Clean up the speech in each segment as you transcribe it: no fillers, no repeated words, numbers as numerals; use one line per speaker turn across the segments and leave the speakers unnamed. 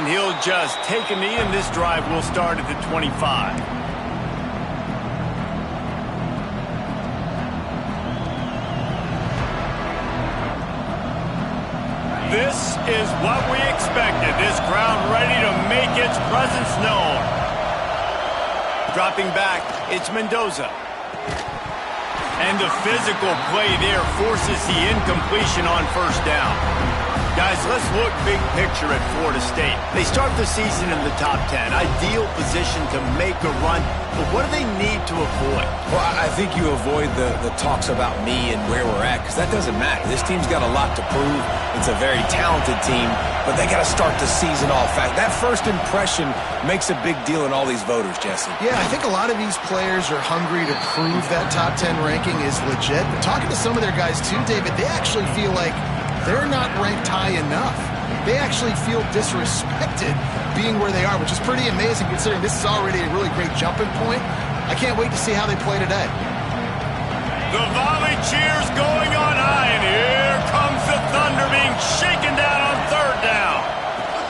And he'll just take a knee, and this drive will start at the 25. This is what we expected. This crowd ready to make its presence known. Dropping back, it's Mendoza. And the physical play there forces the incompletion on first down. Guys, let's look big picture at Florida State. They start the season in the top 10. Ideal position to make a run. But what do they need to avoid?
Well, I think you avoid the talks about me and where we're at, because that doesn't matter. This team's got a lot to prove. It's a very talented team, but they got to start the season off. That first impression makes a big deal in all these voters, Jesse.
Yeah, I think a lot of these players are hungry to prove that top 10 ranking is legit. But talking to some of their guys too, David, they actually feel like they're not ranked high enough. They actually feel disrespected being where they are, which is pretty amazing considering this is already a really great jumping point. I can't wait to see how they play today.
The volley cheers going on high, and here comes the Thunder being shaken down on third down.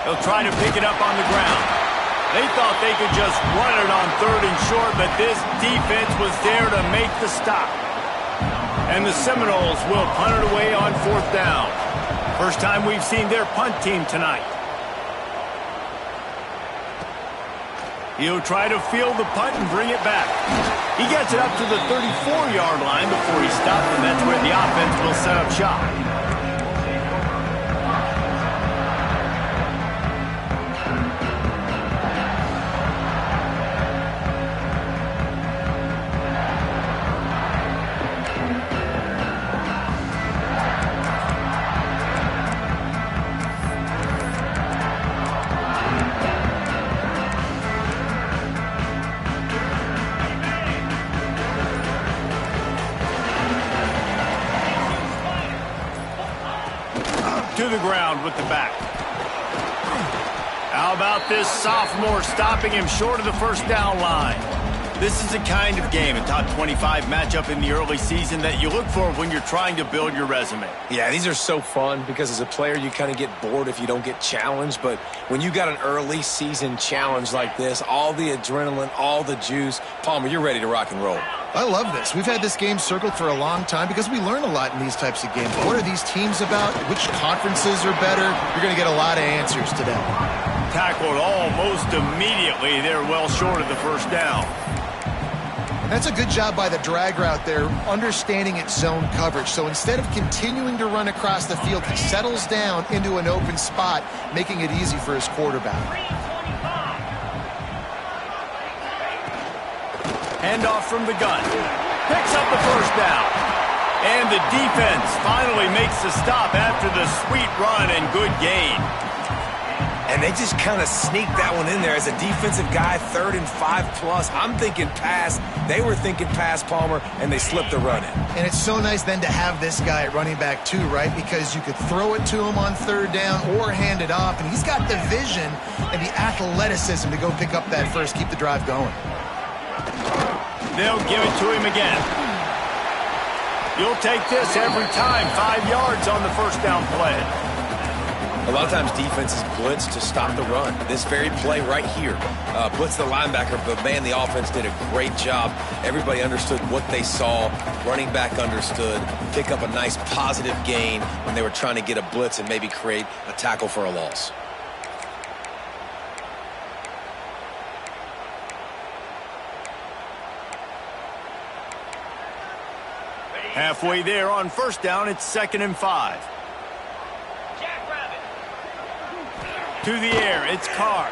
They'll try to pick it up on the ground. They thought they could just run it on third and short, but this defense was there to make the stop. And the Seminoles will punt it away on fourth down. First time we've seen their punt team tonight. He'll try to field the punt and bring it back. He gets it up to the 34-yard line before he stops, and that's where the offense will set up shop. To the ground with the back. How about this sophomore stopping him short of the first down line? This is the kind of game, a top 25 matchup in the early season, that you look for when you're trying to build your resume.
Yeah, these are so fun because as a player you kind of get bored if you don't get challenged, but when you got an early season challenge like this, all the adrenaline, all the juice, Palmer, you're ready to rock and roll.
I love this. We've had this game circled for a long time because we learn a lot in these types of games. What are these teams about? Which conferences are better? You're going to get a lot of answers today.
Tackled almost immediately. They're well short of the first down.
That's a good job by the drag route there, understanding its zone coverage. So instead of continuing to run across the field, he settles down into an open spot, making it easy for his quarterback.
Handoff from the gun. Picks up the first down. And the defense finally makes the stop after the sweet run and good gain.
And they just kind of sneaked that one in there as a defensive guy, 3rd and 5+. I'm thinking pass. They were thinking pass, Palmer, and they slipped the run in.
And it's so nice then to have this guy at running back too, right? Because you could throw it to him on third down or hand it off. And he's got the vision and the athleticism to go pick up that first, keep the drive going.
They'll give it to him again. You'll take this every time. 5 yards on the first down play.
A lot of times defenses blitz to stop the run. This very play right here, blitz the linebacker, but man, the offense did a great job. Everybody understood what they saw. Running back understood. Pick up a nice positive gain when they were trying to get a blitz and maybe create a tackle for a loss.
Halfway there on first down, it's 2nd and 5. To the air, it's Carr.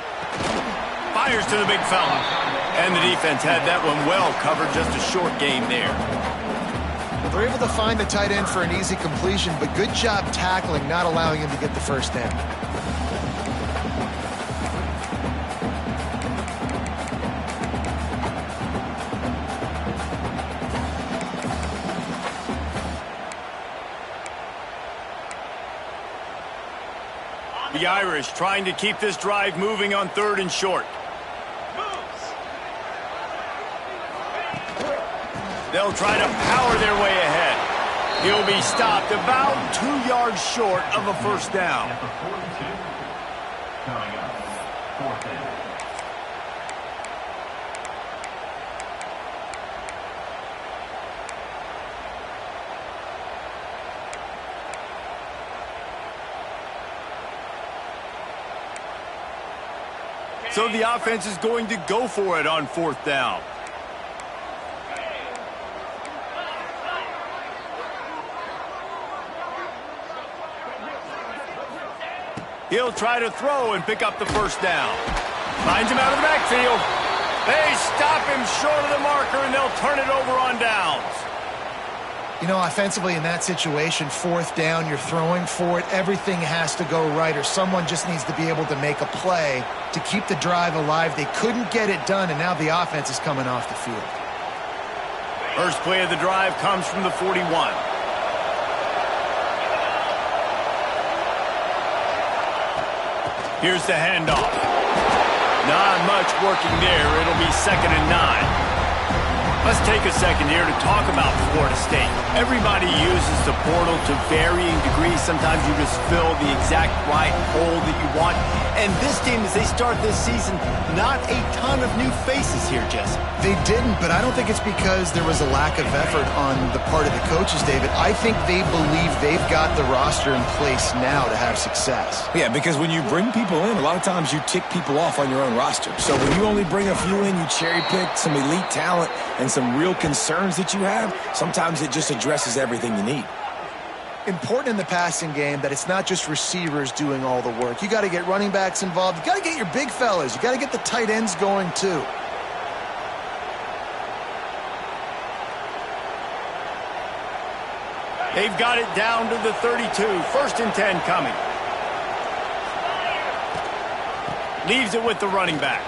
Fires to the big fella. And the defense had that one well covered, just a short gain there.
Well, they're able to find the tight end for an easy completion, but good job tackling, not allowing him to get the first down.
The Irish trying to keep this drive moving on 3rd and short. They'll try to power their way ahead. He'll be stopped about 2 yards short of a first down. So the offense is going to go for it on 4th down. He'll try to throw and pick up the 1st down. Finds him out of the backfield. They stop him short of the marker, and they'll turn it over on downs.
You know, offensively in that situation, 4th down, you're throwing for it. Everything has to go right, or someone just needs to be able to make a play to keep the drive alive. They couldn't get it done, and now the offense is coming off the field.
First play of the drive comes from the 41. Here's the handoff. Not much working there. It'll be 2nd and 9. Let's take a second here to talk about Florida State. Everybody uses the portal to varying degrees. Sometimes you just fill the exact right hole that you want. And this team, as they start this season, not a ton of new faces here, Jesse.
They didn't, but I don't think it's because there was a lack of effort on the part of the coaches, David. I think they believe they've got the roster in place now to have success.
Yeah, because when you bring people in, a lot of times you tick people off on your own roster. So when you only bring a few in, you cherry pick some elite talent and some real concerns that you have, sometimes it just addresses everything you need.
Important in the passing game that it's not just receivers doing all the work. You got to get running backs involved. You got to get your big fellas. You got to get the tight ends going too.
They've got it down to the 32. 1st and 10 coming. Leaves it with the running back.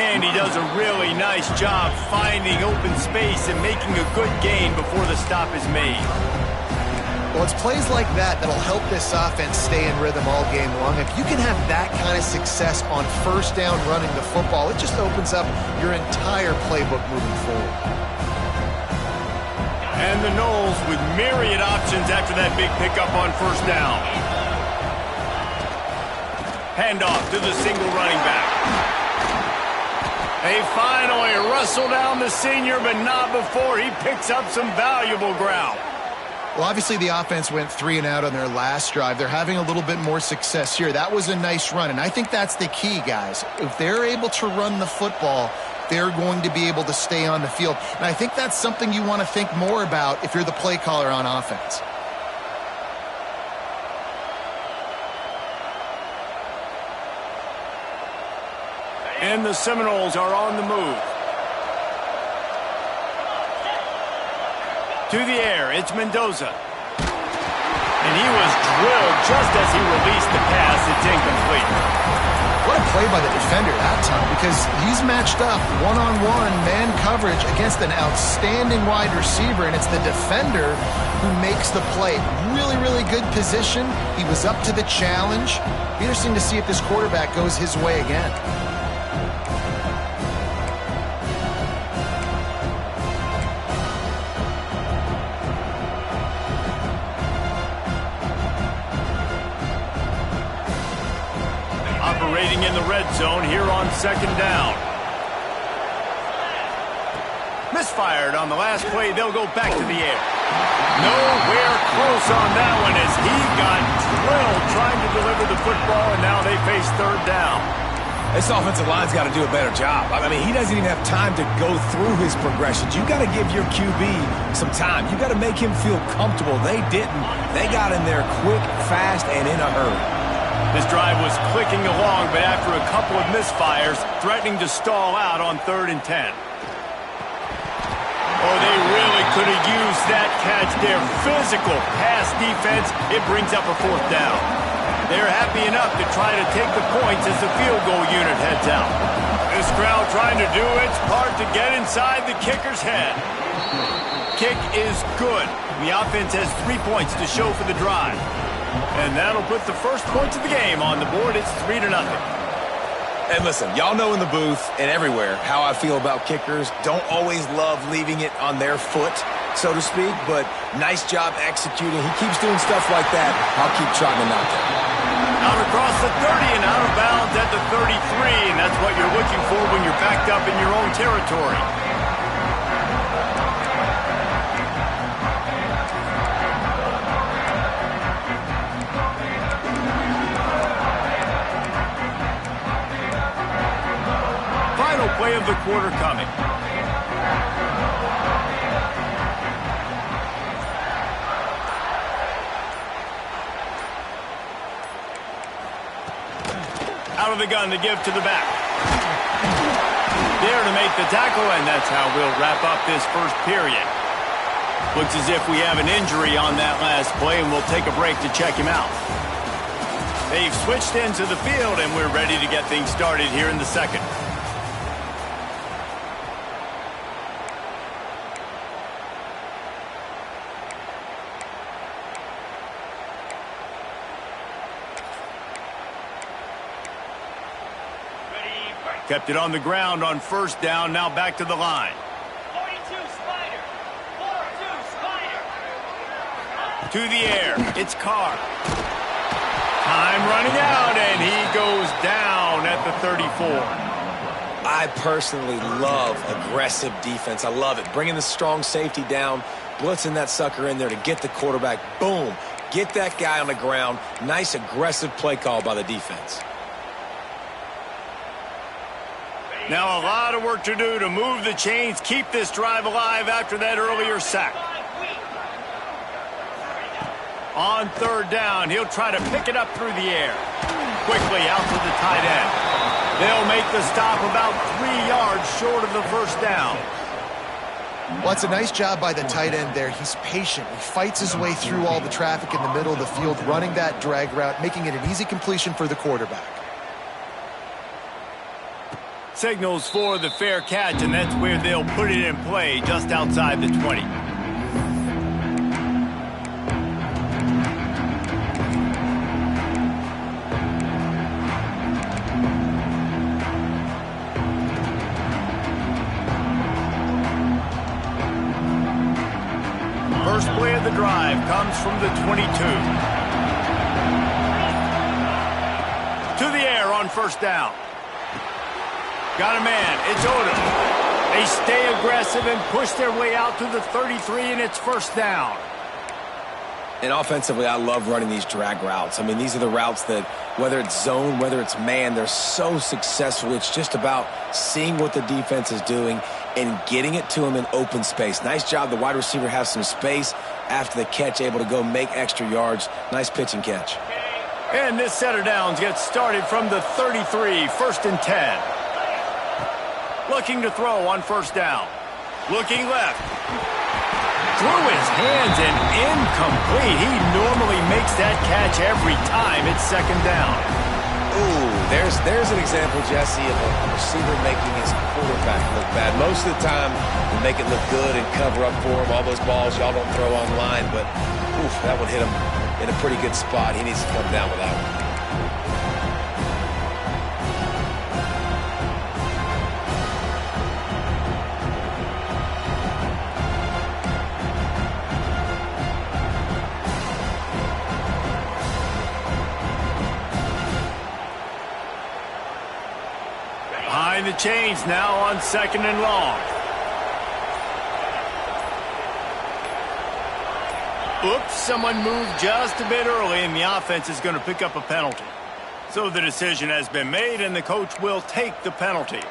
And he does a really nice job finding open space and making a good gain before the stop is made.
Well, it's plays like that that'll help this offense stay in rhythm all game long. If you can have that kind of success on 1st down running the football, it just opens up your entire playbook moving forward.
And the Noles with myriad options after that big pickup on 1st down. Handoff to the single running back. They finally wrestle down the senior, but not before he picks up some valuable ground.
Well, obviously the offense went 3 and out on their last drive. They're having a little bit more success here. That was a nice run, and I think that's the key, guys. If they're able to run the football, they're going to be able to stay on the field. And I think that's something you want to think more about if you're the play caller on offense.
And the Seminoles are on the move. To the air, it's Mendoza. And he was drilled just as he released the pass. It's incomplete.
What a play by the defender that time, because he's matched up one-on-one man coverage against an outstanding wide receiver, and it's the defender who makes the play. Really, really good position. He was up to the challenge. Be interesting to see if this quarterback goes his way again.
Operating in the red zone here on 2nd down. Misfired on the last play. They'll go back to the air. Nowhere close on that one as he got drilled trying to deliver the football, and now they face 3rd down.
This offensive line's got to do a better job. I mean, he doesn't even have time to go through his progressions. You got to give your QB some time. You got to make him feel comfortable. They didn't. They got in there quick, fast, and in a hurry.
This drive was clicking along, but after a couple of misfires, threatening to stall out on 3rd and 10. Oh, they really could have used that catch there. Physical pass defense. It brings up a 4th down. They're happy enough to try to take the points as the field goal unit heads out. This crowd trying to do its part to get inside the kicker's head. Kick is good. The offense has 3 points to show for the drive. And that'll put the first points of the game on the board. It's 3-0.
And listen, y'all know in the booth and everywhere how I feel about kickers. Don't always love leaving it on their foot, so to speak, but nice job executing. He keeps doing stuff like that. I'll keep trotting him out there.
Out across the 30 and out of bounds at the 33, and that's what you're looking for when you're backed up in your own territory. Final play of the quarter coming. Out of the gun to give to the back. There to make the tackle, and that's how we'll wrap up this first period. Looks as if we have an injury on that last play, and we'll take a break to check him out. They've switched into the field, and we're ready to get things started here in the second. Kept it on the ground on first down, now back to the line.
42 Spider. 4-2 Spider.
To the air, it's Carr. Time running out, and he goes down at the 34.
I personally love aggressive defense. I love it. Bringing the strong safety down, blitzing that sucker in there to get the quarterback. Boom. Get that guy on the ground. Nice aggressive play call by the defense.
Now a lot of work to do to move the chains, keep this drive alive after that earlier sack. On third down, he'll try to pick it up through the air. Quickly out to the tight end. They'll make the stop about 3 yards short of the first down.
Well, it's a nice job by the tight end there. He's patient. He fights his way through all the traffic in the middle of the field, running that drag route, making it an easy completion for the quarterback.
Signals for the fair catch, and that's where they'll put it in play, just outside the 20. First play of the drive comes from the 22. To the air on first down. Got a man, it's Odom. They stay aggressive and push their way out to the 33, and it's first down.
And offensively, I love running these drag routes. I mean, these are the routes that, whether it's zone, whether it's man, they're so successful. It's just about seeing what the defense is doing and getting it to them in open space. Nice job. The wide receiver has some space after the catch, able to go make extra yards. Nice pitch and catch.
And this set of downs gets started from the 33, first and 10. Looking to throw on first down. Looking left. Through his hands and incomplete. He normally makes that catch every time. It's second down.
Ooh, there's an example, Jesse, of a receiver making his quarterback look bad. Most of the time, we make it look good and cover up for him. All those balls y'all don't throw online, but oof, that one hit him in a pretty good spot. He needs to come down with that one.
Behind the chains now on second and long. Oops, someone moved just a bit early, and the offense is going to pick up a penalty. So the decision has been made, and the coach will take the penalty.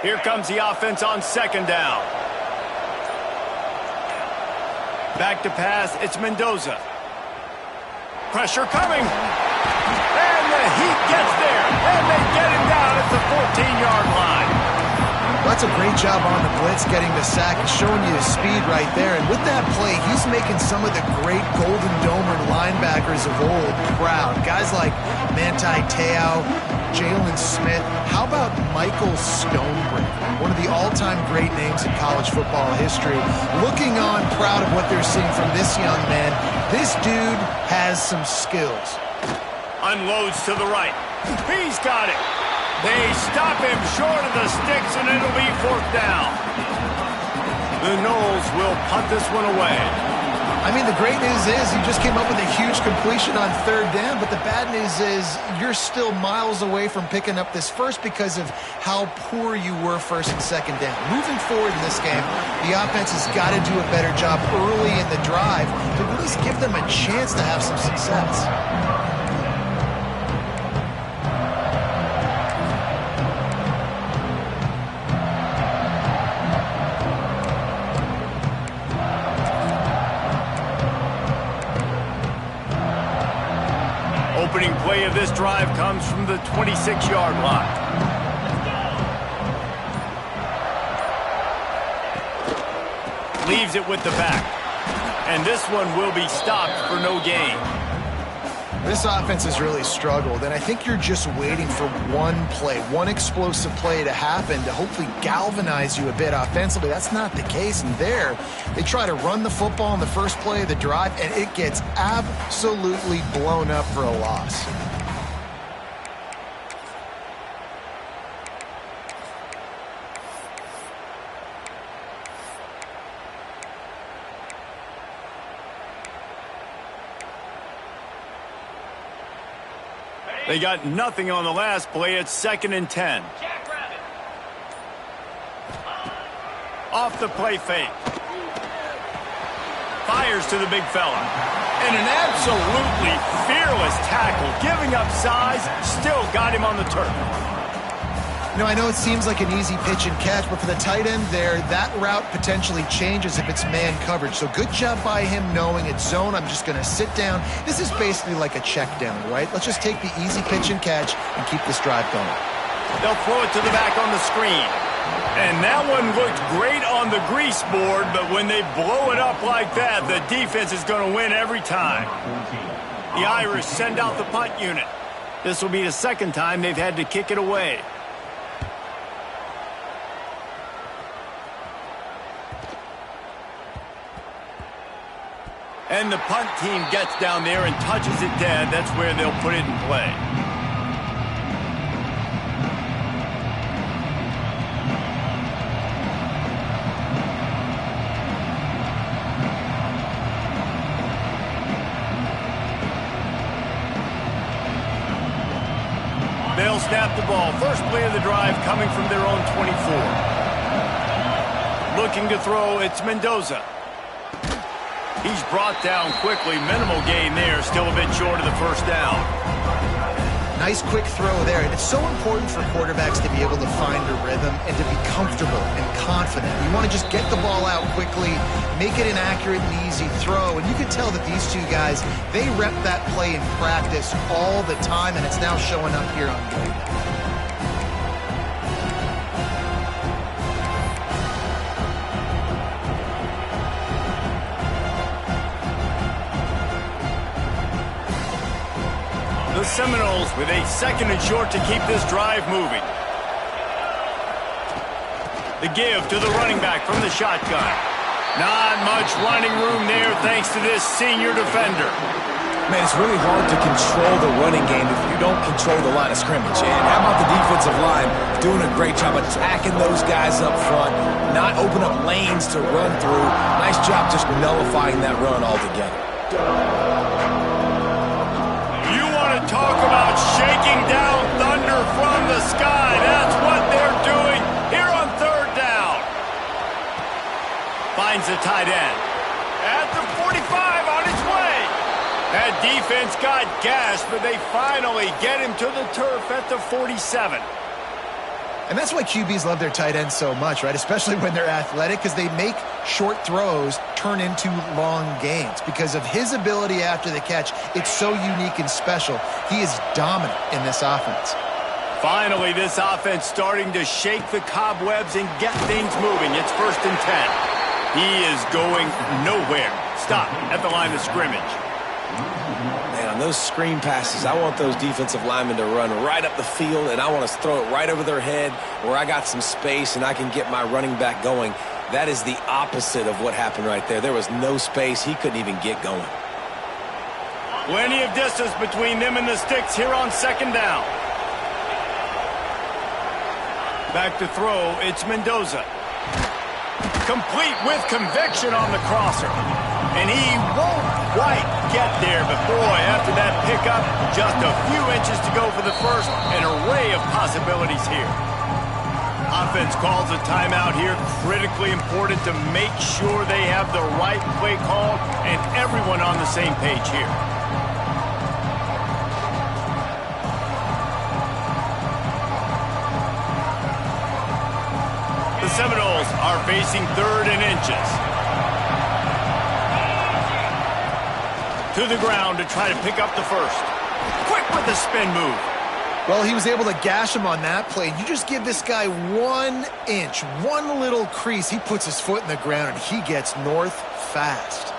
Here comes the offense on second down. Back to pass, it's Mendoza. Pressure coming. And the Heat gets there. And they get him down at the 14-yard line.
That's a great job on the blitz, getting the sack and showing you his speed right there. And with that play, he's making some of the great Golden Domer linebackers of old proud. Guys like Manti Te'o, Jalen Smith. How about Michael Stonebreaker, one of the all-time great names in college football history? Looking on, proud of what they're seeing from this young man. This dude has some skills.
Unloads to the right. He's got it. They stop him short of the sticks, and it'll be 4th down. The Knowles will punt this one away.
I mean, the great news is you just came up with a huge completion on 3rd down, but the bad news is you're still miles away from picking up this first because of how poor you were 1st and 2nd down. Moving forward in this game, the offense has got to do a better job early in the drive to at least give them a chance to have some success.
Opening play of this drive comes from the 26-yard line. Leaves it with the back. And this one will be stopped for no gain.
This offense has really struggled, and I think you're just waiting for one play, one explosive play to happen to hopefully galvanize you a bit offensively. That's not the case, and there they try to run the football in the first play of the drive, and it gets absolutely blown up for a loss.
They got nothing on the last play. It's 2nd and 10. Off the play fake. Fires to the big fella. And an absolutely fearless tackle. Giving up size, still got him on the turf.
I know it seems like an easy pitch and catch, but for the tight end there, that route potentially changes if it's man coverage. So good job by him knowing it's zone. I'm just going to sit down. This is basically like a check down, right? Let's just take the easy pitch and catch and keep this drive going.
They'll throw it to the back on the screen. And that one looked great on the grease board, but when they blow it up like that, the defense is going to win every time. The Irish send out the punt unit. This will be the 2nd time they've had to kick it away. And the punt team gets down there and touches it dead. That's where they'll put it in play. They'll snap the ball. First play of the drive coming from their own 24. Looking to throw, it's Mendoza. He's brought down quickly. Minimal gain there. Still a bit short of the 1st down.
Nice quick throw there. And it's so important for quarterbacks to be able to find a rhythm and to be comfortable and confident. You want to just get the ball out quickly, make it an accurate and easy throw. And you can tell that these two guys, they rep that play in practice all the time, and it's now showing up here on game. The
Seminoles with a 2nd and short to keep this drive moving. The give to the running back from the shotgun. Not much running room there thanks to this senior defender.
Man, it's really hard to control the running game if you don't control the line of scrimmage. And how about the defensive line doing a great job attacking those guys up front, not open up lanes to run through. Nice job just nullifying that run altogether.
Talk about shaking down thunder from the sky. That's what they're doing here on 3rd down. Finds the tight end. At the 45 on its way. That defense got gassed, but they finally get him to the turf at the 47.
And that's why QBs love their tight ends so much, right? Especially when they're athletic, because they make short throws turn into long gains. Because of his ability after the catch, it's so unique and special. He is dominant in this offense.
Finally, this offense starting to shake the cobwebs and get things moving. It's 1st and 10. He is going nowhere. Stop at the line of scrimmage.
Man, on those screen passes, I want those defensive linemen to run right up the field, and I want to throw it right over their head where I got some space and I can get my running back going. That is the opposite of what happened right there. There was no space. He couldn't even get going.
Plenty of distance between them and the sticks here on second down. Back to throw, it's Mendoza. Complete with conviction on the crosser. And he won't quite get there, but boy, after that pickup, just a few inches to go for the first. An array of possibilities here. Offense calls a timeout here. Critically important to make sure they have the right play call and everyone on the same page here. The Seminoles are facing 3rd and inches. To the ground to try to pick up the first. Quick with the spin move.
Well, he was able to gash him on that play. You just give this guy 1 inch, one little crease. He puts his foot in the ground, and he gets north fast.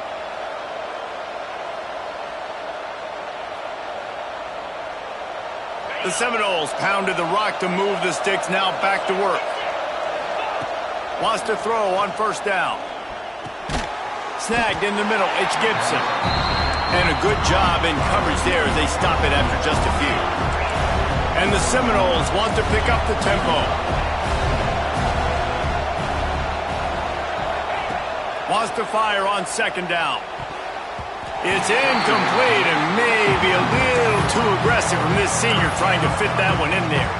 The Seminoles pounded the rock to move the sticks. Now back to work. Wants to throw on first down. Snagged in the middle. It's Gibson. And a good job in coverage there as they stop it after just a few. And the Seminoles want to pick up the tempo. Wants to fire on second down. It's incomplete and maybe a little too aggressive from this senior trying to fit that one in there.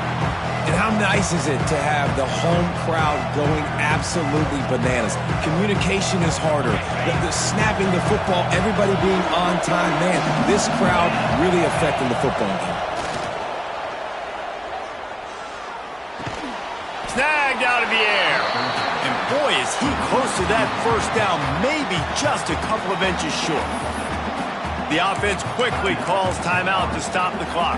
And how nice is it to have the home crowd going absolutely bananas? Communication is harder. The snapping the football, everybody being on time. Man, this crowd really affecting the football game.
Snagged out of the air. And boy, is he close to that first down, maybe just a couple of inches short. The offense quickly calls timeout to stop the clock.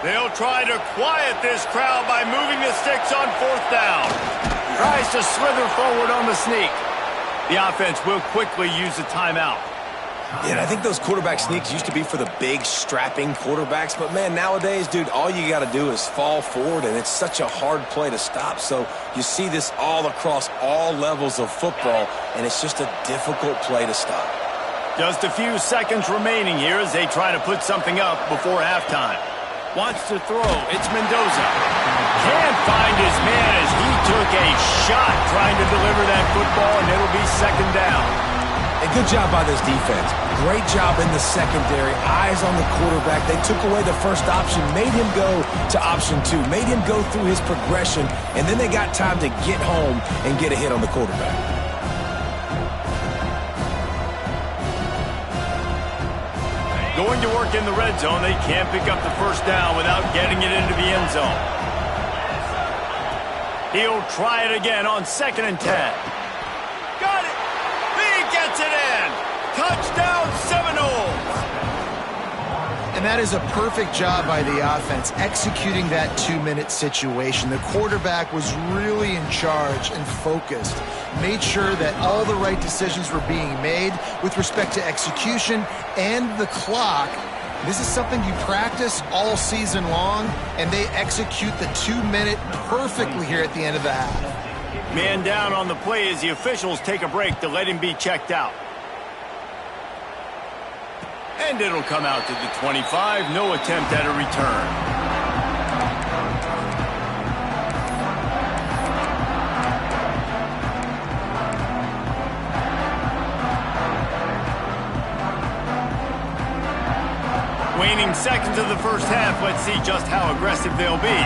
They'll try to quiet this crowd by moving the sticks on fourth down. Tries to slither forward on the sneak. The offense will quickly use a timeout.
Yeah, and I think those quarterback sneaks used to be for the big, strapping quarterbacks. But, man, nowadays, dude, all you got to do is fall forward, and it's such a hard play to stop. So you see this all across all levels of football, and it's just a difficult play to stop.
Just a few seconds remaining here as they try to put something up before halftime. Wants to throw. It's Mendoza. Can't find his man as he took a shot trying to deliver that football, and it'll be second down.
A good job by this defense. Great job in the secondary. Eyes on the quarterback. They took away the first option, made him go to option 2, made him go through his progression, and then they got time to get home and get a hit on the quarterback.
Going to work in the red zone. They can't pick up the first down without getting it into the end zone. He'll try it again on 2nd and 10. Got it! He gets it in! Touchdown Seminoles!
And that is a perfect job by the offense, executing that 2-minute situation. The quarterback was really in charge and focused. Made sure that all the right decisions were being made with respect to execution and the clock. This is something you practice all season long, and they execute the 2-minute perfectly here at the end of the half.
Man down on the play as the officials take a break to let him be checked out. And it'll come out to the 25. No attempt at a return. Waning seconds of the first half. Let's see just how aggressive they'll be.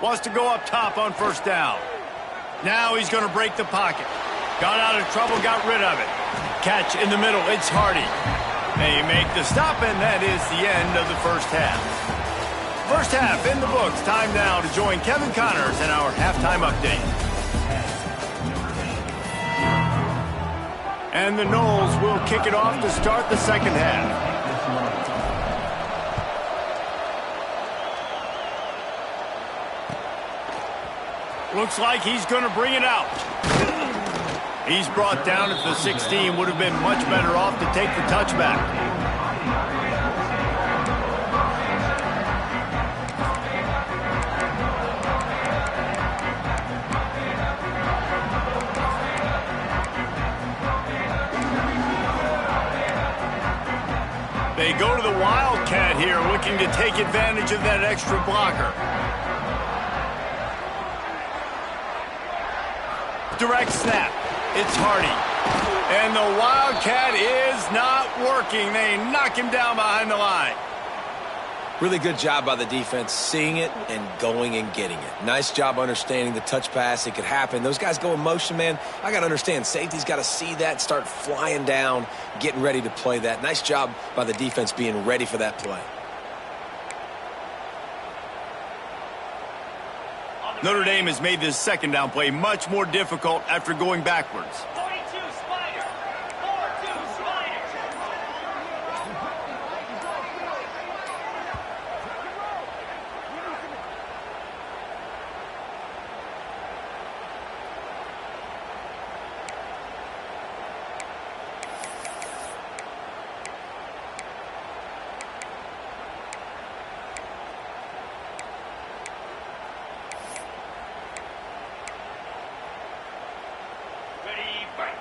Wants to go up top on first down. Now he's going to break the pocket. Got out of trouble, got rid of it. Catch in the middle, it's Hardy. They make the stop, and that is the end of the first half. First half in the books. Time now to join Kevin Connors in our halftime update. And the Noles will kick it off to start the second half. Looks like he's going to bring it out. He's brought down at the 16. Would have been much better off to take the touchback. They go to the Wildcat here, looking to take advantage of that extra blocker. Direct snap. It's Hardy. And the Wildcat is not working. They knock him down behind the line.
Really good job by the defense, seeing it and going and getting it. Nice job understanding the touch pass. It could happen. Those guys go in motion, man. I got to understand, safety's got to see that, start flying down, getting ready to play that. Nice job by the defense being ready for that play.
Notre Dame has made this second down play much more difficult after going backwards.
42 Spider. 4-2 Spider. Ready, break.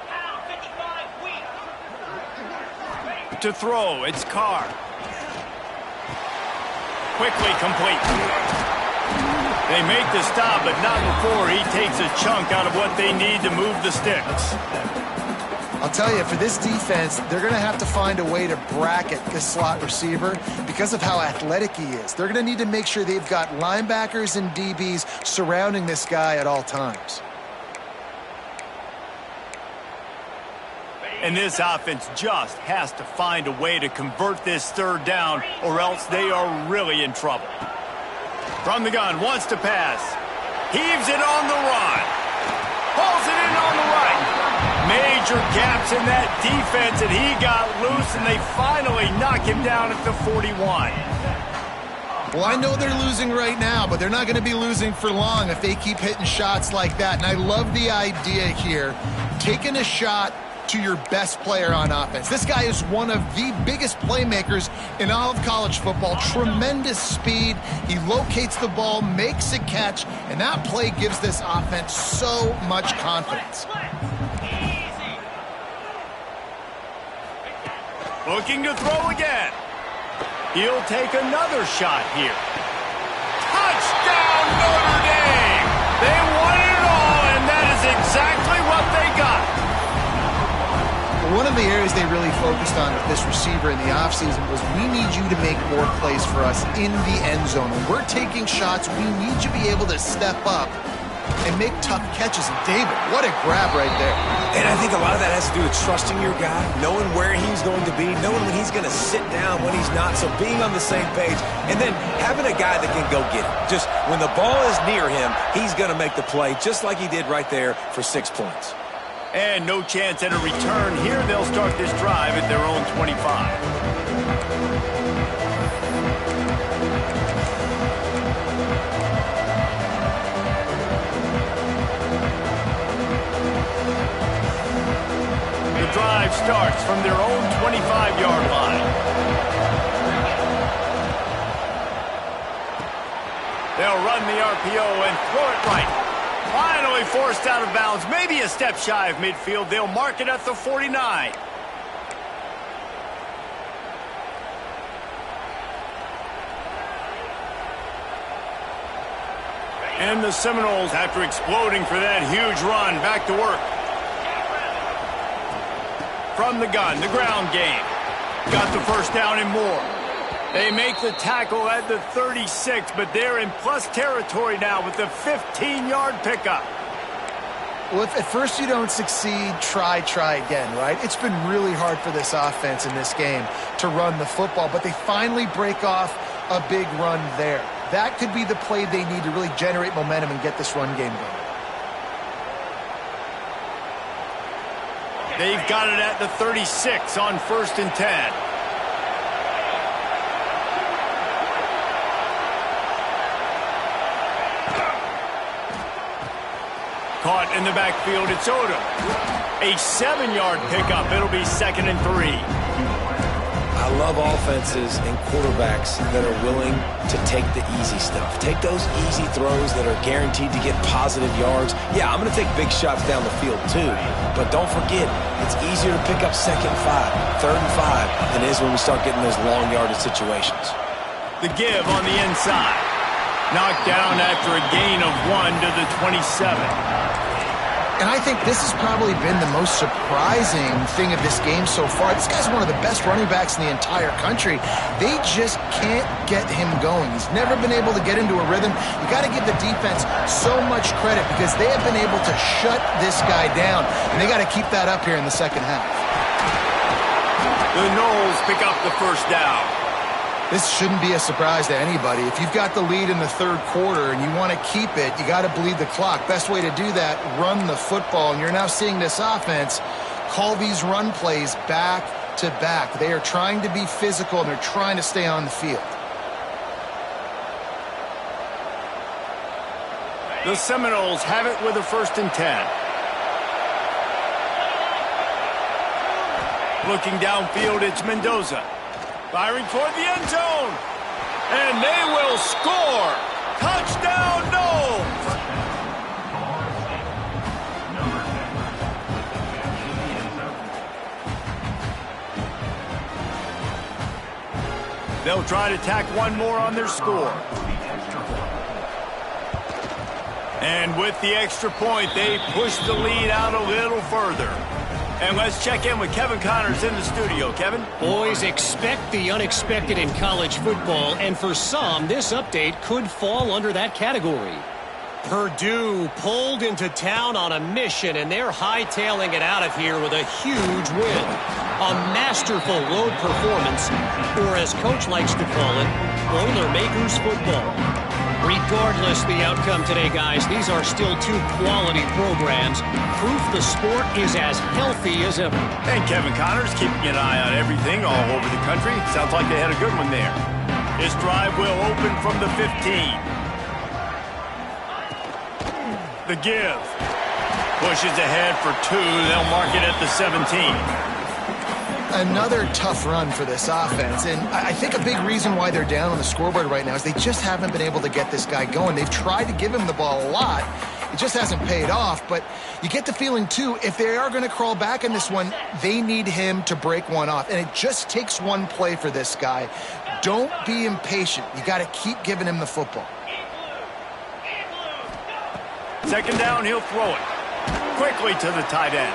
Pound 55 weak. Ready,
To throw, it's Carr. Quickly complete. They make the stop, but not before he takes a chunk out of what they need to move the sticks.
I'll tell you, for this defense, they're going to have to find a way to bracket this slot receiver because of how athletic he is. They're going to need to make sure they've got linebackers and DBs surrounding this guy at all times.
And this offense just has to find a way to convert this third down, or else they are really in trouble. From the gun, wants to pass. Heaves it on the run. Pulls it in on the right. Major gaps in that defense, and he got loose, and they finally knock him down at the 41.
Well, I know they're losing right now, but they're not going to be losing for long if they keep hitting shots like that. And I love the idea here, taking a shot to your best player on offense. This guy is one of the biggest playmakers in all of college football. Tremendous speed. He locates the ball, makes a catch, and that play gives this offense so much confidence.
easy.
Looking to throw again. He'll take another shot here. Touchdown, Notre Dame! They won it all, and that is exactly what they got.
One of the areas they really focused on with this receiver in the offseason was we need you to make more plays for us in the end zone. When we're taking shots, we need you to be able to step up and make tough catches. And David, what a grab right there.
And I think a lot of that has to do with trusting your guy, knowing where he's going to be, knowing when he's going to sit down, when he's not, so being on the same page, and then having a guy that can go get it. Just when the ball is near him, he's going to make the play, just like he did right there for 6 points.
And no chance at a return here. They'll start this drive at their own 25. The drive starts from their own 25-yard line. They'll run the RPO and throw it right. Finally forced out of bounds, maybe a step shy of midfield. They'll mark it at the 49. And the Seminoles, after exploding for that huge run, back to work. From the gun, the ground game. Got the first down and more. They make the tackle at the 36, but they're in plus territory now with the 15-yard pickup.
Well, if at first you don't succeed, try again, right? It's been really hard for this offense in this game to run the football, but they finally break off a big run there. That could be the play they need to really generate momentum and get this run game going.
They've got it at the 36 on 1st and 10. Caught in the backfield, it's Odom. A 7-yard pickup. It'll be 2nd and 3.
I love offenses and quarterbacks that are willing to take the easy stuff. Take those easy throws that are guaranteed to get positive yards. Yeah, I'm going to take big shots down the field too, but don't forget, it's easier to pick up 2nd and 5, 3rd and 5 than it is when we start getting those long yardage situations.
The give on the inside. Knocked down after a gain of 1 to the 27.
And I think this has probably been the most surprising thing of this game so far. This guy's one of the best running backs in the entire country. They just can't get him going. He's never been able to get into a rhythm. You got to give the defense so much credit because they have been able to shut this guy down, and they got to keep that up here in the second half.
The Noles pick up the first down.
This shouldn't be a surprise to anybody. If you've got the lead in the third quarter and you want to keep it, you got to bleed the clock. Best way to do that, run the football. And you're now seeing this offense call these run plays back to back. They are trying to be physical, and they're trying to stay on the field.
The Seminoles have it with a 1st and 10. Looking downfield, it's Mendoza. Firing toward the end zone. And they will score. Touchdown, Noles. They'll try to tack one more on their score. And with the extra point, they push the lead out a little further. And let's check in with Kevin Connors in the studio. Kevin?
Boys, expect the unexpected in college football, and for some, this update could fall under that category. Purdue pulled into town on a mission, and they're hightailing it out of here with a huge win. A masterful road performance, or as Coach likes to call it, Boilermakers football. Regardless the outcome today, guys, these are still two quality programs. Proof the sport is as healthy as ever.
And Kevin Connors keeping an eye on everything all over the country. Sounds like they had a good one there. This drive will open from the 15. The give. Pushes ahead for 2. They'll mark it at the 17.
Another tough run for this offense, and I think a big reason why they're down on the scoreboard right now is they just haven't been able to get this guy going. They've tried to give him the ball a lot. It just hasn't paid off, but you get the feeling, too, if they are going to crawl back in this one, they need him to break one off, and it just takes one play for this guy. Don't be impatient. You got to keep giving him the football.
2nd down, he'll throw it quickly to the tight end.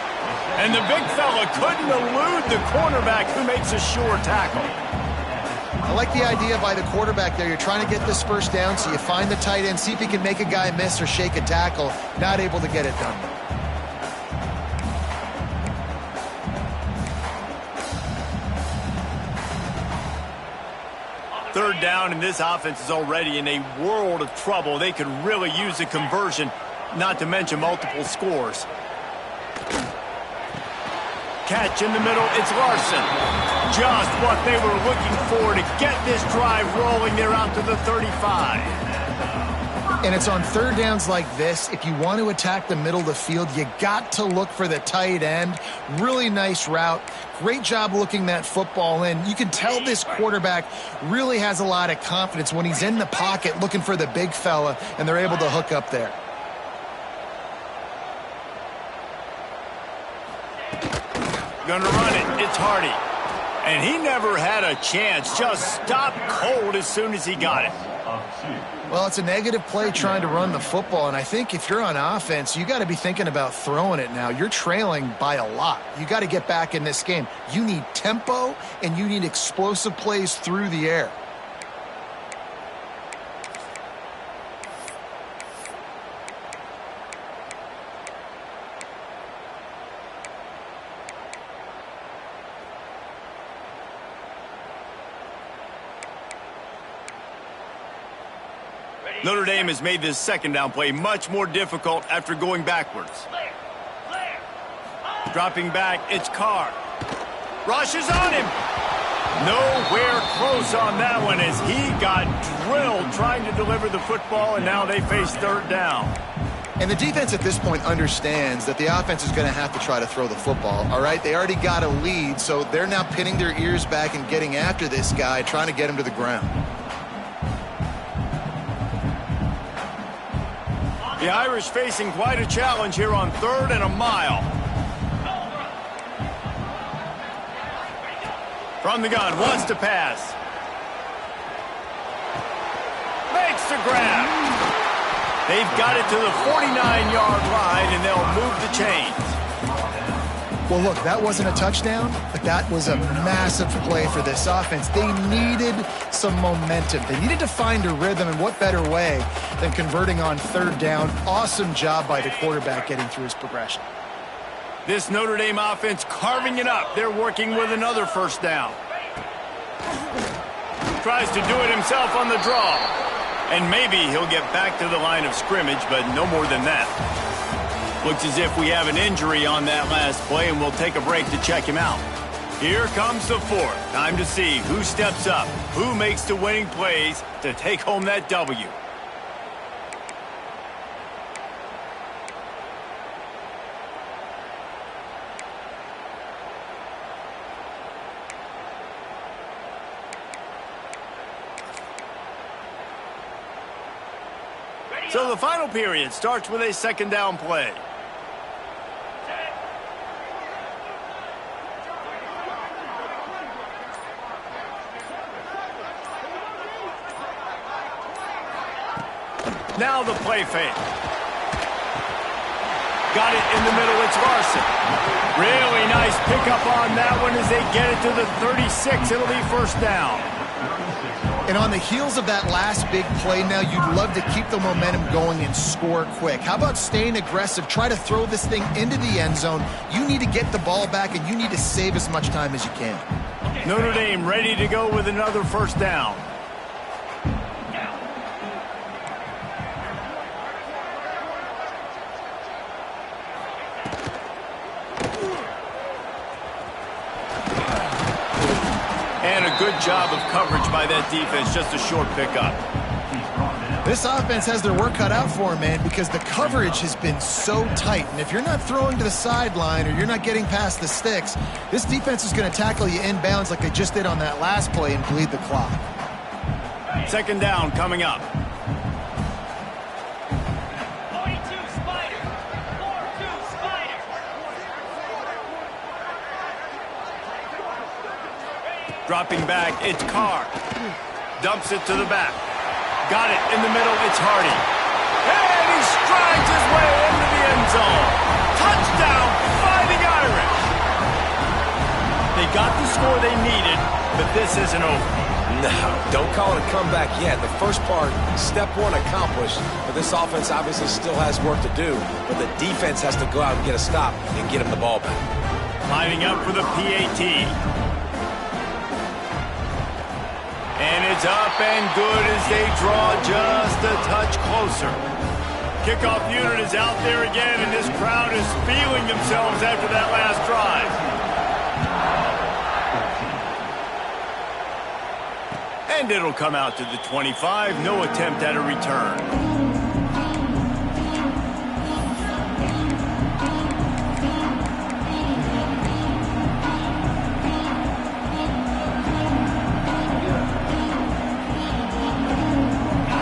And the big fella couldn't elude the cornerback who makes a sure tackle.
I like the idea by the quarterback there. You're trying to get this first down, so you find the tight end, see if he can make a guy miss or shake a tackle. Not able to get it done.
Third down, and this offense is already in a world of trouble. They could really use a conversion, not to mention multiple scores. Catch in the middle, it's Larson. Just what they were looking for to get this drive rolling. They're out to the 35.
And it's on third downs like this. If you want to attack the middle of the field, you got to look for the tight end. Really nice route. Great job looking that football in. You can tell this quarterback really has a lot of confidence when he's in the pocket looking for the big fella, and they're able to hook up there.
Gonna run it. It's Hardy. And he never had a chance. Just stopped cold as soon as he got it.
Well, it's a negative play trying to run the football, and I think if you're on offense, you got to be thinking about throwing it now. You're trailing by a lot. You got to get back in this game. You need tempo, and you need explosive plays through the air.
Notre Dame has made this 2nd down play much more difficult after going backwards. Dropping back, it's Carr. Rushes on him. Nowhere close on that one as he got drilled trying to deliver the football, and now they face 3rd down.
And the defense at this point understands that the offense is going to have to try to throw the football, all right? They already got a lead, so they're now pinning their ears back and getting after this guy, trying to get him to the ground.
The Irish facing quite a challenge here on 3rd and a mile. From the gun, wants to pass. Makes the grab. They've got it to the 49-yard line, and they'll move the chains.
Well, look, that wasn't a touchdown, but that was a massive play for this offense. They needed some momentum. They needed to find a rhythm, and what better way than converting on 3rd down. Awesome job by the quarterback getting through his progression.
This Notre Dame offense carving it up. They're working with another 1st down. Tries to do it himself on the draw. And maybe he'll get back to the line of scrimmage, but no more than that. Looks as if we have an injury on that last play, and we'll take a break to check him out. Here comes the 4th. Time to see who steps up, who makes the winning plays to take home that W. So the final period starts with a 2nd down play. Now the play fake. Got it in the middle. It's Larson. Really nice pickup on that one as they get it to the 36. It'll be 1st down.
And on the heels of that last big play now, you'd love to keep the momentum going and score quick. How about staying aggressive? Try to throw this thing into the end zone. You need to get the ball back, and you need to save as much time as you can.
Notre Dame ready to go with another 1st down. And a good job of coverage by that defense, just a short pickup.
This offense has their work cut out for them, man, because the coverage has been so tight. And if you're not throwing to the sideline or you're not getting past the sticks, this defense is going to tackle you inbounds like they just did on that last play and bleed the clock.
2nd down coming up.
42 Spider. 4-2 Spider.
Dropping back, it's Carr. Dumps it to the back. Got it in the middle, it's Hardy. And he strides his way into the end zone. Touchdown, Fighting Irish. They got the score they needed, but this isn't over.
No, don't call it a comeback yet. The first part, step 1 accomplished, but this offense obviously still has work to do, but the defense has to go out and get a stop and get him the ball back.
Lining up for the PAT. And it's up and good as they draw just a touch closer. Kickoff unit is out there again, and this crowd is feeling themselves after that last drive. And it'll come out to the 25. No attempt at a return.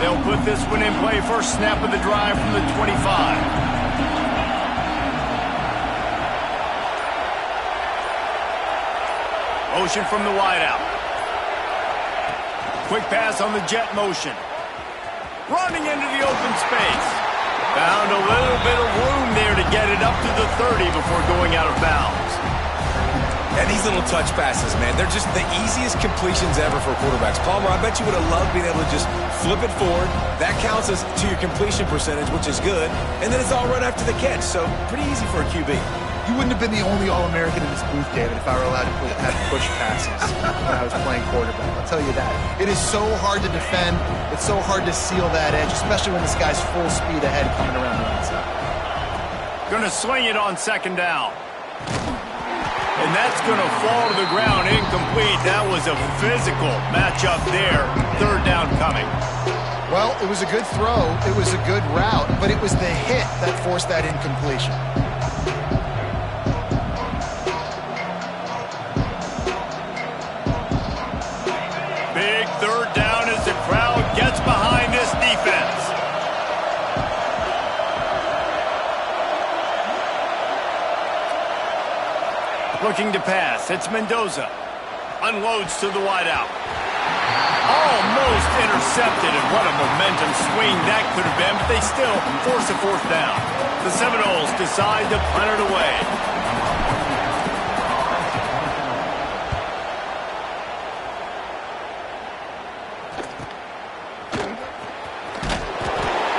They'll put this one in play. First snap of the drive from the 25. Motion from the wideout. Quick pass on the jet motion. Running into the open space. Found a little bit of room there to get it up to the 30 before going out of bounds.
And these little touch passes, man, they're just the easiest completions ever for quarterbacks. Palmer, I bet you would have loved being able to just flip it forward. That counts as to your completion percentage, which is good. And then it's all right after the catch, so pretty easy for a QB.
You wouldn't have been the only All-American in this booth, David, if I were allowed to have push passes when I was playing quarterback. I'll tell you that. It is so hard to defend. It's so hard to seal that edge, especially when this guy's full speed ahead coming around the outside.
Going to sling it on 2nd down. And that's going to fall to the ground incomplete. That was a physical matchup there. 3rd down coming.
Well, it was a good throw, it was a good route, but it was the hit that forced that incompletion.
Big third down as the crowd gets behind this defense. Looking to pass, it's Mendoza. Unloads to the wideout. Almost intercepted, and what a momentum swing that could have been, but they still force a fourth down. The Seminoles decide to punt it away.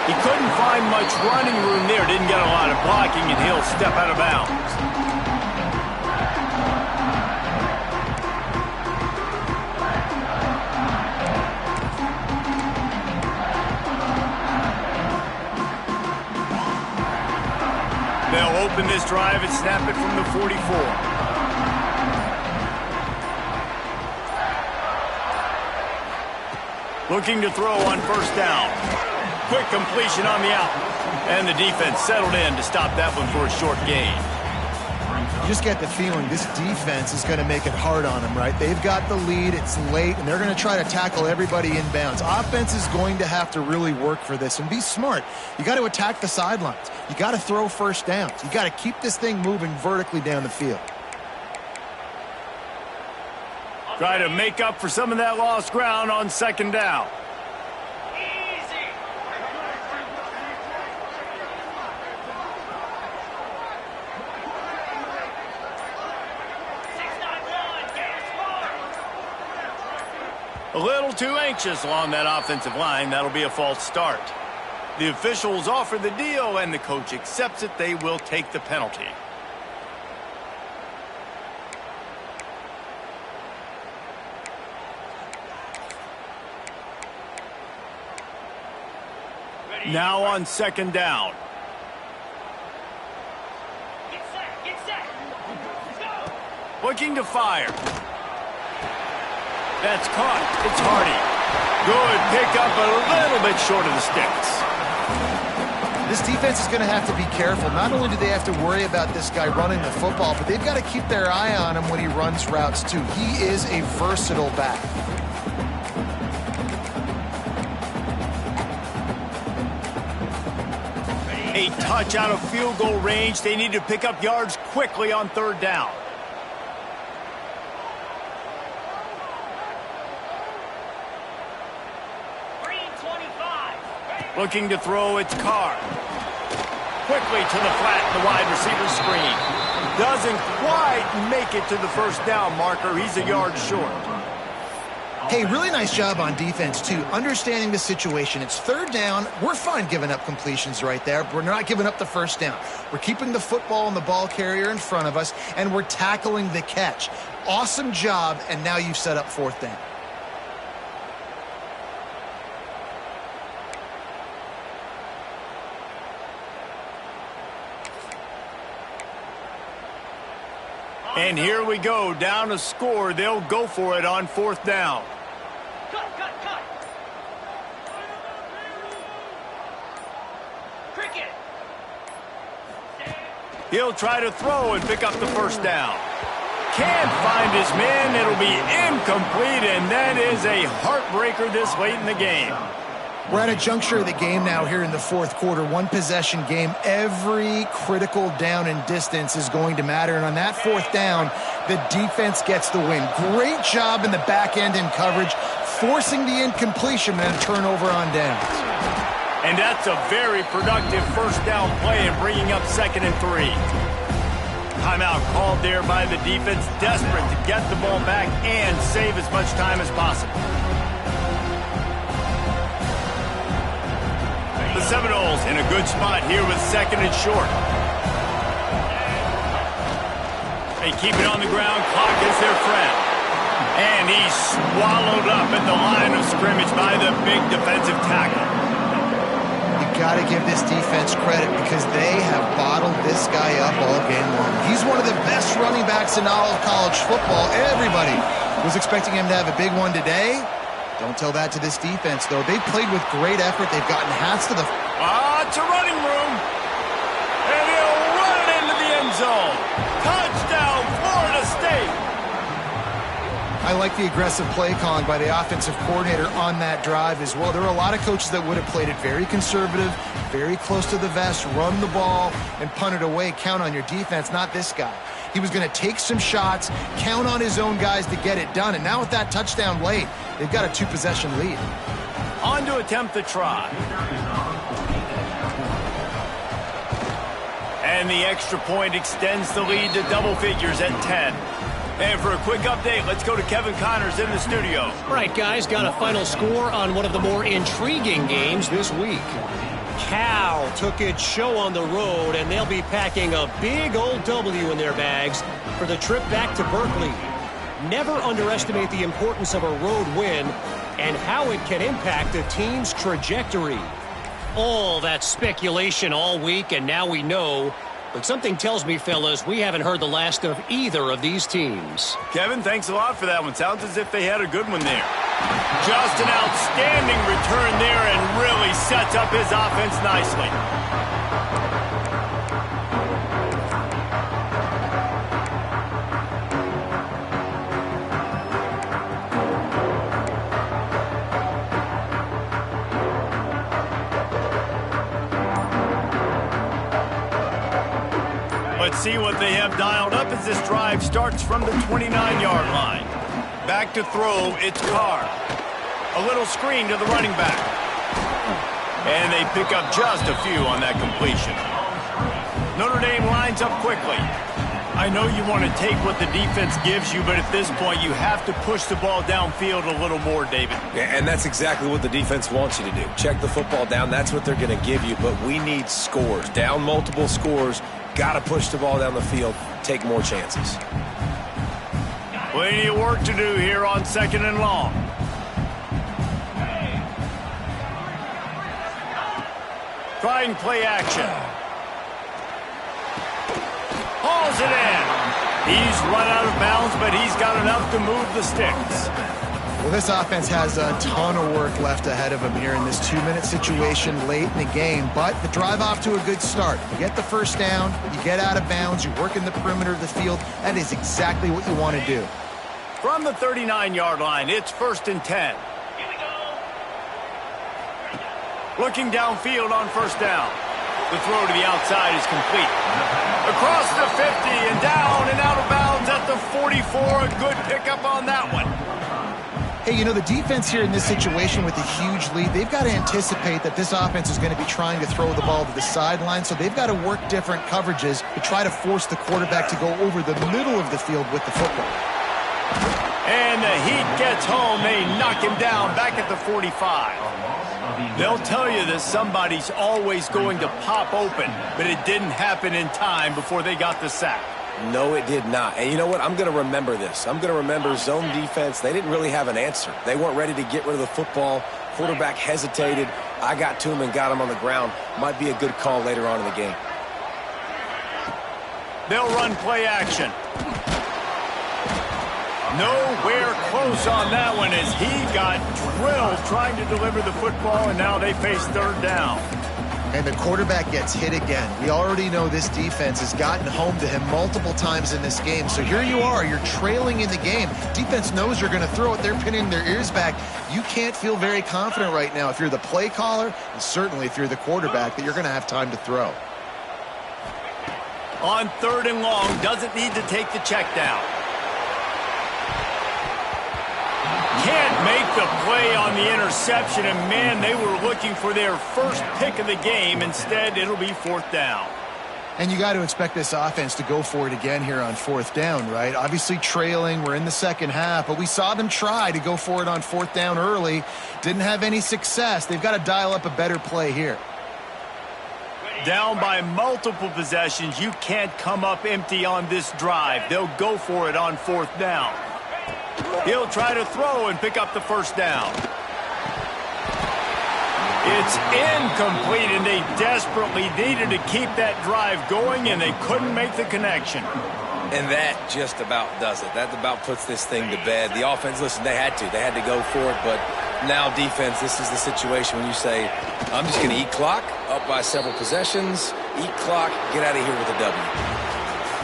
He couldn't find much running room there, didn't get a lot of blocking, and he'll step out of bounds. They'll open this drive and snap it from the 44. Looking to throw on first down. Quick completion on the out. And the defense settled in to stop that one for a short gain.
You just get the feeling this defense is going to make it hard on them, right? They've got the lead, it's late, and they're going to try to tackle everybody inbounds. Offense is going to have to really work for this and be smart. You got to attack the sidelines. You got to throw first downs. You got to keep this thing moving vertically down the field.
Try to make up for some of that lost ground on second down. A little too anxious along that offensive line. That'll be a false start. The officials offer the deal, and the coach accepts it. They will take the penalty. Now on second down.
Get set, get set. Go.
Looking to fire. That's caught. It's Hardy. Good pickup, but a little bit short of the sticks.
This defense is going to have to be careful. Not only do they have to worry about this guy running the football, but they've got to keep their eye on him when he runs routes too. He is a versatile back.
A touch out of field goal range. They need to pick up yards quickly on third down. Looking to throw, it's Carr. Quickly to the flat, the wide receiver screen. Doesn't quite make it to the first down marker. He's a yard short.
Hey, really nice job on defense, too. Understanding the situation. It's third down. We're fine giving up completions right there, but we're not giving up the first down. We're keeping the football and the ball carrier in front of us, and we're tackling the catch. Awesome job, and now you've set up fourth down.
And here we go, down a score. They'll go for it on fourth down.
Cut, cut, cut. Cricket.
He'll try to throw and pick up the first down. Can't find his man. It'll be incomplete, and that is a heartbreaker this late in the game.
We're at a juncture of the game now here in the fourth quarter. One possession game. Every critical down and distance is going to matter. And on that fourth down, the defense gets the win. Great job in the back end in coverage, forcing the incompletion and a turnover on downs.
And that's a very productive first down play and bringing up 2nd and 3. Timeout called there by the defense, desperate to get the ball back and save as much time as possible. The Seminoles in a good spot here with 2nd and short. They keep it on the ground. Clock is their friend. And he's swallowed up at the line of scrimmage by the big defensive tackle.
You got to give this defense credit because they have bottled this guy up all game long. He's one of the best running backs in all of college football. Everybody was expecting him to have a big one today. Don't tell that to this defense, though. They've played with great effort. They've gotten halves to the...
It's a running room. And he'll run it into the end zone. Touchdown, Florida State.
I like the aggressive play calling by the offensive coordinator on that drive as well. There are a lot of coaches that would have played it very conservative, very close to the vest, run the ball, and punt it away. Count on your defense, not this guy. He was going to take some shots, count on his own guys to get it done. And now with that touchdown late, they've got a 2-possession lead.
On to attempt the try. And the extra point extends the lead to double figures at 10. And for a quick update, let's go to Kevin Connors in the studio.
All right, guys, got a final score on one of the more intriguing games this week. Cal took its show on the road, and they'll be packing a big old W in their bags for the trip back to Berkeley. Never underestimate the importance of a road win and how it can impact a team's trajectory. All that speculation all week, and now we know. But something tells me, fellas, we haven't heard the last of either of these teams.
Kevin, thanks a lot for that one. Sounds as if they had a good one there. Just an outstanding return there and really sets up his offense nicely. Let's see what they have dialed up as this drive starts from the 29-yard line. Back to throw, it's Carr. A little screen to the running back. And they pick up just a few on that completion. Notre Dame lines up quickly. I know you want to take what the defense gives you, but at this point you have to push the ball downfield a little more, David.
Yeah, and that's exactly what the defense wants you to do. Check the football down. That's what they're going to give you, but we need scores. Down multiple scores. Got to push the ball down the field, take more chances.
Plenty of work to do here on 2nd and long. Trying play action. Hauls it in. He's run out of bounds, but he's got enough to move the sticks.
Well, this offense has a ton of work left ahead of them here in this 2-minute situation late in the game, but the drive off to a good start. You get the first down, you get out of bounds, you work in the perimeter of the field. That is exactly what you want to do.
From the 39-yard line, it's 1st and 10. Looking downfield on first down. The throw to the outside is complete. Across the 50 and down and out of bounds at the 44. A good pickup on that one.
Hey, you know, the defense here in this situation with a huge lead, they've got to anticipate that this offense is going to be trying to throw the ball to the sideline, so they've got to work different coverages to try to force the quarterback to go over the middle of the field with the football.
And the heat gets home. They knock him down back at the 45. They'll tell you that somebody's always going to pop open, but it didn't happen in time before they got the sack.
No, it did not. And you know what? I'm going to remember this. I'm going to remember zone defense. They didn't really have an answer. They weren't ready to get rid of the football. Quarterback hesitated. I got to him and got him on the ground. Might be a good call later on in the game.
They'll run play action. Nowhere close on that one as he got drilled trying to deliver the football, and now they face 3rd down.
And the quarterback gets hit again. We already know this defense has gotten home to him multiple times in this game. So here you are, you're trailing in the game. Defense knows you're going to throw it. They're pinning their ears back. You can't feel very confident right now if you're the play caller, and certainly if you're the quarterback, that you're going to have time to throw.
On 3rd and long, doesn't need to take the check down. Can't make the play on the interception, and man, they were looking for their first pick of the game. Instead, it'll be 4th down.
And you got to expect this offense to go for it again here on 4th down, right? Obviously trailing, we're in the second half, but we saw them try to go for it on 4th down early. Didn't have any success. They've got to dial up a better play here.
Down by multiple possessions, you can't come up empty on this drive. They'll go for it on 4th down. He'll try to throw and pick up the first down. It's incomplete, and they desperately needed to keep that drive going, and they couldn't make the connection.
And that just about does it. That about puts this thing to bed. The offense, listen, they had to go for it, but Now defense, this is the situation when you say, I'm just going to eat clock, up by several possessions, eat clock, get out of here with a W.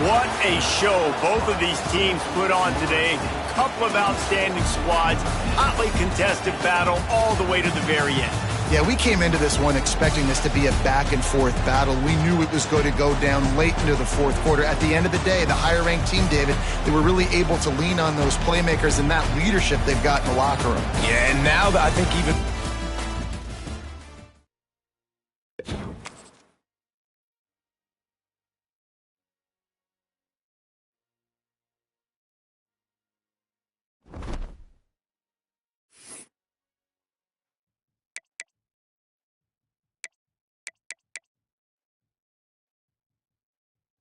What a show both of these teams put on today. Couple of outstanding squads, hotly contested battle all the way to the very end.
Yeah, we came into this one expecting this to be a back-and-forth battle. We knew it was going to go down late into the fourth quarter. At the end of the day, the higher-ranked team, David, they were really able to lean on those playmakers and that leadership they've got in the locker room.
Yeah, and now I think even